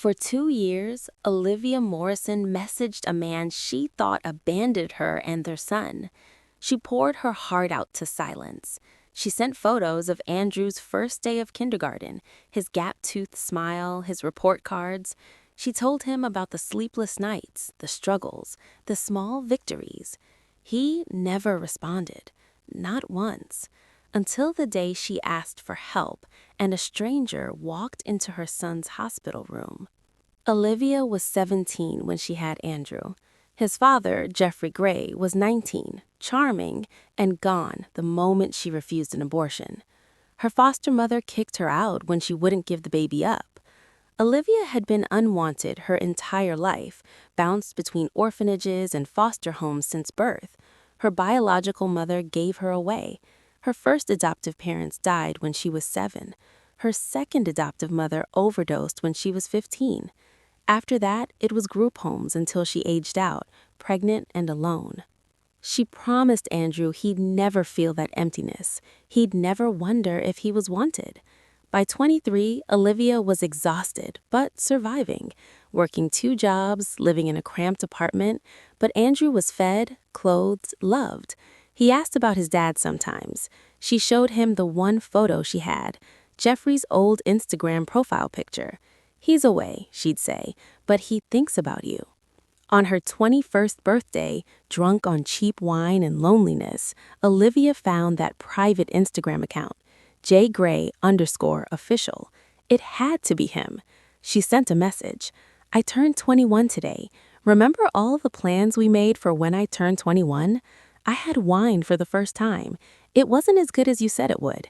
For 2 years, Olivia Morrison messaged a man she thought abandoned her and their son. She poured her heart out to silence. She sent photos of Andrew's first day of kindergarten, his gap-toothed smile, his report cards. She told him about the sleepless nights, the struggles, the small victories. He never responded, not once, until the day she asked for help and a stranger walked into her son's hospital room. Olivia was 17 when she had Andrew. His father, Jeffrey Gray, was 19, charming, and gone the moment she refused an abortion. Her foster mother kicked her out when she wouldn't give the baby up. Olivia had been unwanted her entire life, bounced between orphanages and foster homes since birth. Her biological mother gave her away. Her first adoptive parents died when she was 7. Her second adoptive mother overdosed when she was 15. After that, it was group homes until she aged out, pregnant and alone. She promised Andrew he'd never feel that emptiness. He'd never wonder if he was wanted. By 23, Olivia was exhausted, but surviving, working 2 jobs, living in a cramped apartment, but Andrew was fed, clothed, loved. He asked about his dad sometimes. She showed him the one photo she had, Jeffrey's old Instagram profile picture. "He's away," she'd say, "but he thinks about you." On her 21st birthday, drunk on cheap wine and loneliness, Olivia found that private Instagram account, jgray_official. It had to be him. She sent a message. "I turned 21 today. Remember all the plans we made for when I turned 21? I had wine for the first time. It wasn't as good as you said it would.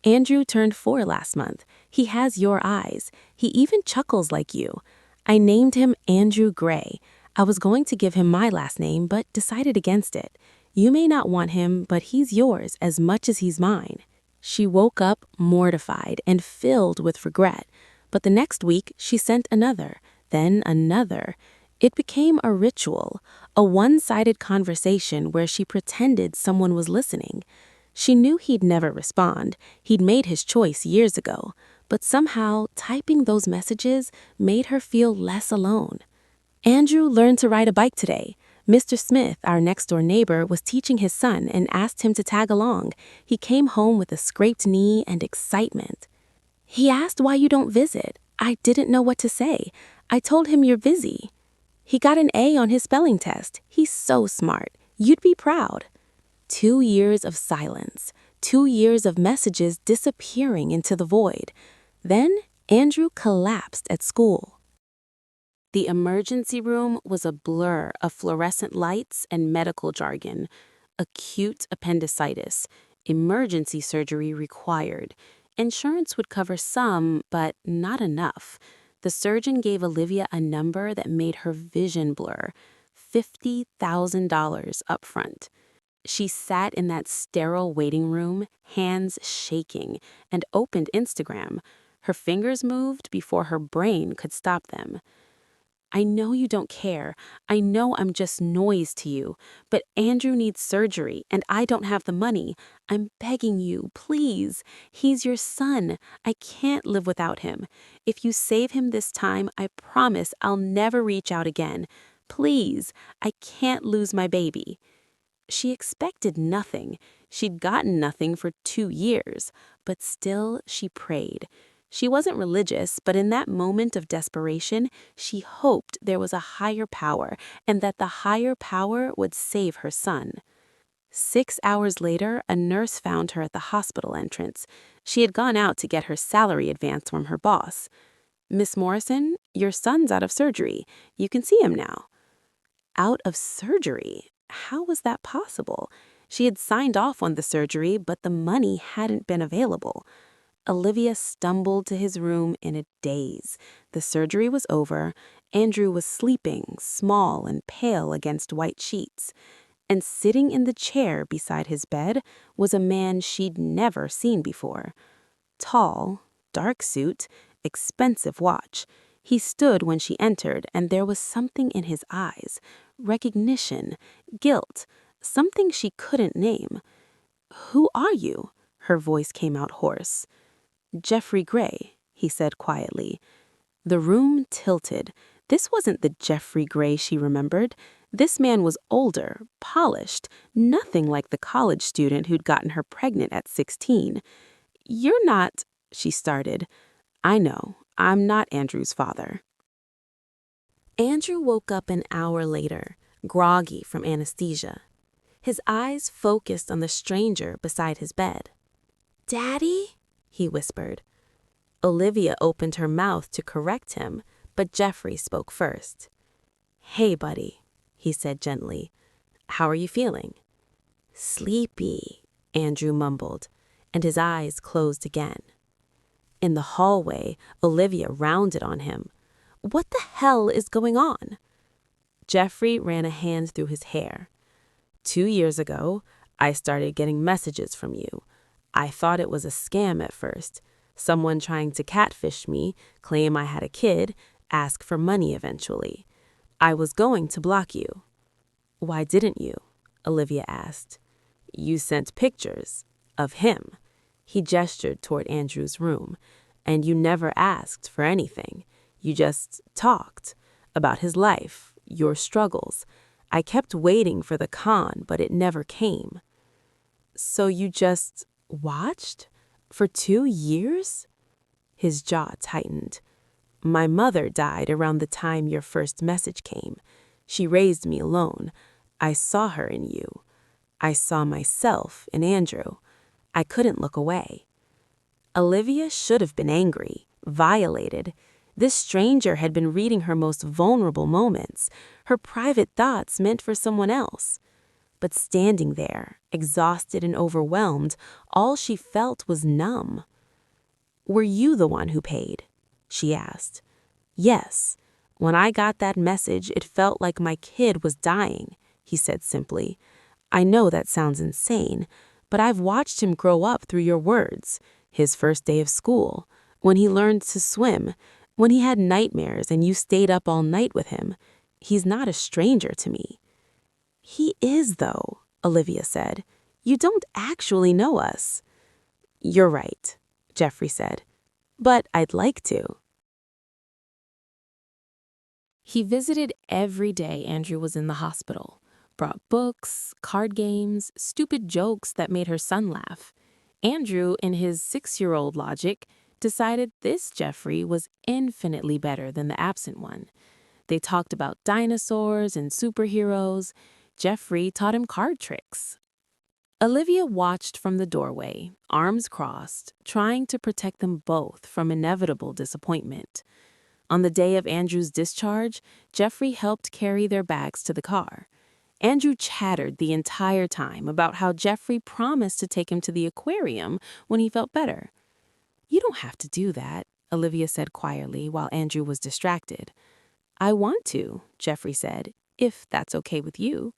Andrew turned 4 last month. He has your eyes. He even chuckles like you. I named him Andrew Gray. I was going to give him my last name, but decided against it. You may not want him, but he's yours as much as he's mine." She woke up mortified and filled with regret. But the next week, she sent another, then another. It became a ritual, a one-sided conversation where she pretended someone was listening. She knew he'd never respond. He'd made his choice years ago. But somehow, typing those messages made her feel less alone. "Andrew learned to ride a bike today. Mr. Smith, our next-door neighbor, was teaching his son and asked him to tag along. He came home with a scraped knee and excitement. He asked why you don't visit. I didn't know what to say. I told him you're busy. He got an A on his spelling test. He's so smart. You'd be proud." 2 years of silence, 2 years of messages disappearing into the void. Then Andrew collapsed at school. The emergency room was a blur of fluorescent lights and medical jargon. Acute appendicitis. Emergency surgery required. Insurance would cover some, but not enough. The surgeon gave Olivia a number that made her vision blur. $50,000 up front. She sat in that sterile waiting room, hands shaking, and opened Instagram. Her fingers moved before her brain could stop them. "I know you don't care. I know I'm just noise to you. But Andrew needs surgery, and I don't have the money. I'm begging you, please. He's your son. I can't live without him. If you save him this time, I promise I'll never reach out again. Please, I can't lose my baby." She expected nothing. She'd gotten nothing for 2 years. But still, she prayed. She wasn't religious, but in that moment of desperation, she hoped there was a higher power and that the higher power would save her son. 6 hours later, a nurse found her at the hospital entrance. She had gone out to get her salary advance from her boss. "Miss Morrison, your son's out of surgery. You can see him now." Out of surgery? How was that possible? She had signed off on the surgery, but the money hadn't been available. Olivia stumbled to his room in a daze. The surgery was over. Andrew was sleeping, small and pale against white sheets. And sitting in the chair beside his bed was a man she'd never seen before. Tall, dark suit, expensive watch. He stood when she entered, and there was something in his eyes. Recognition, guilt, something she couldn't name. "Who are you?" Her voice came out hoarse. "Jeffrey Gray," he said quietly. The room tilted. This wasn't the Jeffrey Gray she remembered. This man was older, polished, nothing like the college student who'd gotten her pregnant at 16. "You're not," she started. "I know, I'm not Andrew's father." Andrew woke up an hour later, groggy from anesthesia. His eyes focused on the stranger beside his bed. "Daddy?" he whispered. Olivia opened her mouth to correct him, but Jeffrey spoke first. "Hey, buddy," he said gently. "How are you feeling?" "Sleepy," Andrew mumbled, and his eyes closed again. In the hallway, Olivia rounded on him. "What the hell is going on?" Jeffrey ran a hand through his hair. 2 years ago, I started getting messages from you. I thought it was a scam at first. Someone trying to catfish me, claim I had a kid, ask for money eventually. I was going to block you." "Why didn't you?" Olivia asked. "You sent pictures of him." He gestured toward Andrew's room. "And you never asked for anything. You just talked about his life, your struggles. I kept waiting for the con, but it never came." "So you just watched? For 2 years?" His jaw tightened. "My mother died around the time your first message came. She raised me alone. I saw her in you. I saw myself in Andrew. I couldn't look away." Olivia should have been angry, violated. This stranger had been reading her most vulnerable moments, her private thoughts meant for someone else. But standing there, exhausted and overwhelmed, all she felt was numb. "Were you the one who paid?" she asked. "Yes. When I got that message, it felt like my kid was dying," he said simply. "I know that sounds insane, but I've watched him grow up through your words. His first day of school, when he learned to swim, when he had nightmares and you stayed up all night with him. He's not a stranger to me." "He is, though," Olivia said. "You don't actually know us." "You're right," Jeffrey said. "But I'd like to." He visited every day Andrew was in the hospital, brought books, card games, stupid jokes that made her son laugh. Andrew, in his 6-year-old logic, decided this Jeffrey was infinitely better than the absent one. They talked about dinosaurs and superheroes. Jeffrey taught him card tricks. Olivia watched from the doorway, arms crossed, trying to protect them both from inevitable disappointment. On the day of Andrew's discharge, Jeffrey helped carry their bags to the car. Andrew chattered the entire time about how Jeffrey promised to take him to the aquarium when he felt better. "You don't have to do that," Olivia said quietly while Andrew was distracted. "I want to," Jeffrey said, "if that's okay with you."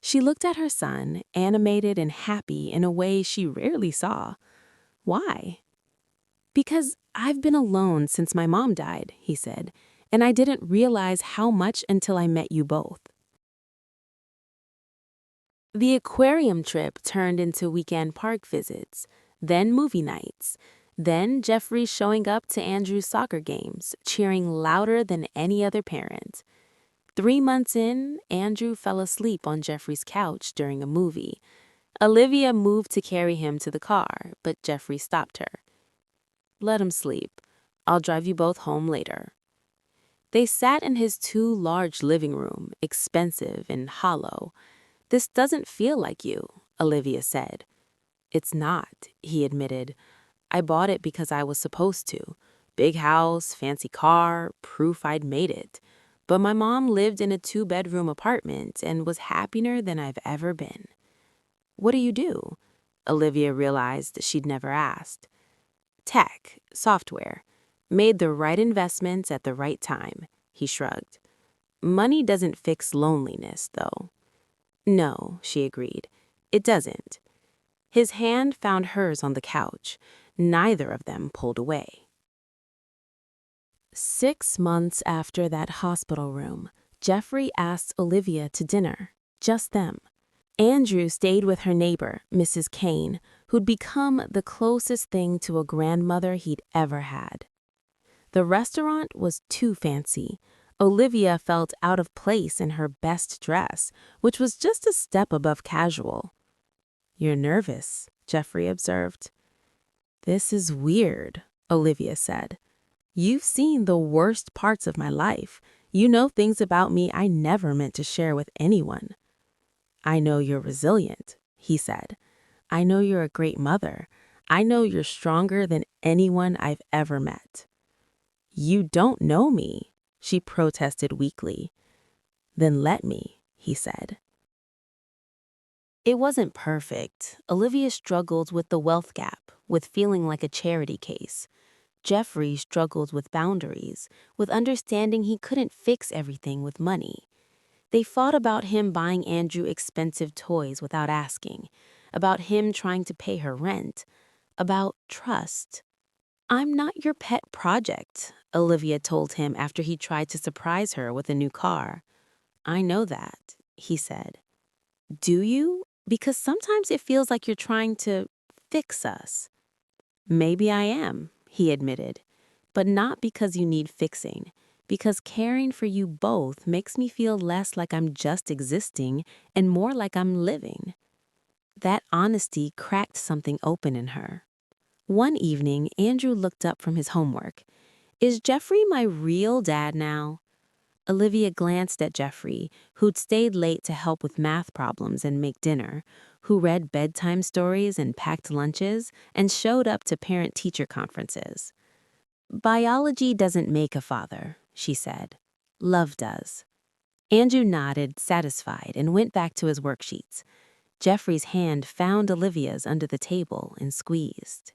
She looked at her son, animated and happy in a way she rarely saw. "Why?" "Because I've been alone since my mom died," he said, "and I didn't realize how much until I met you both." The aquarium trip turned into weekend park visits, then movie nights, then Jeffrey showing up to Andrew's soccer games, cheering louder than any other parent. 3 months in, Andrew fell asleep on Jeffrey's couch during a movie. Olivia moved to carry him to the car, but Jeffrey stopped her. "Let him sleep. I'll drive you both home later." They sat in his too large living room, expensive and hollow. "This doesn't feel like you," Olivia said. "It's not," he admitted. "I bought it because I was supposed to. Big house, fancy car, proof I'd made it. But my mom lived in a 2-bedroom apartment and was happier than I've ever been." "What do you do?" Olivia realized she'd never asked. "Tech, software. Made the right investments at the right time," he shrugged. "Money doesn't fix loneliness, though." "No," she agreed. "It doesn't." His hand found hers on the couch. Neither of them pulled away. 6 months after that hospital room, Jeffrey asked Olivia to dinner, just them. Andrew stayed with her neighbor, Mrs. Kane, who'd become the closest thing to a grandmother he'd ever had. The restaurant was too fancy. Olivia felt out of place in her best dress, which was just a step above casual. "You're nervous," Jeffrey observed. "This is weird," Olivia said. "You've seen the worst parts of my life. You know things about me I never meant to share with anyone." "I know you're resilient," he said. "I know you're a great mother. I know you're stronger than anyone I've ever met." "You don't know me," she protested weakly. "Then let me," he said. It wasn't perfect. Olivia struggled with the wealth gap, with feeling like a charity case. Jeffrey struggled with boundaries, with understanding he couldn't fix everything with money. They fought about him buying Andrew expensive toys without asking, about him trying to pay her rent, about trust. "I'm not your pet project," Olivia told him after he tried to surprise her with a new car. "I know that," he said. "Do you? Because sometimes it feels like you're trying to fix us." "Maybe I am," he admitted, "but not because you need fixing, because caring for you both makes me feel less like I'm just existing and more like I'm living." That honesty cracked something open in her. One evening, Andrew looked up from his homework. "Is Jeffrey my real dad now?" Olivia glanced at Jeffrey, who'd stayed late to help with math problems and make dinner, who read bedtime stories and packed lunches, and showed up to parent-teacher conferences. "Biology doesn't make a father," she said. "Love does." Andrew nodded, satisfied, and went back to his worksheets. Jeffrey's hand found Olivia's under the table and squeezed.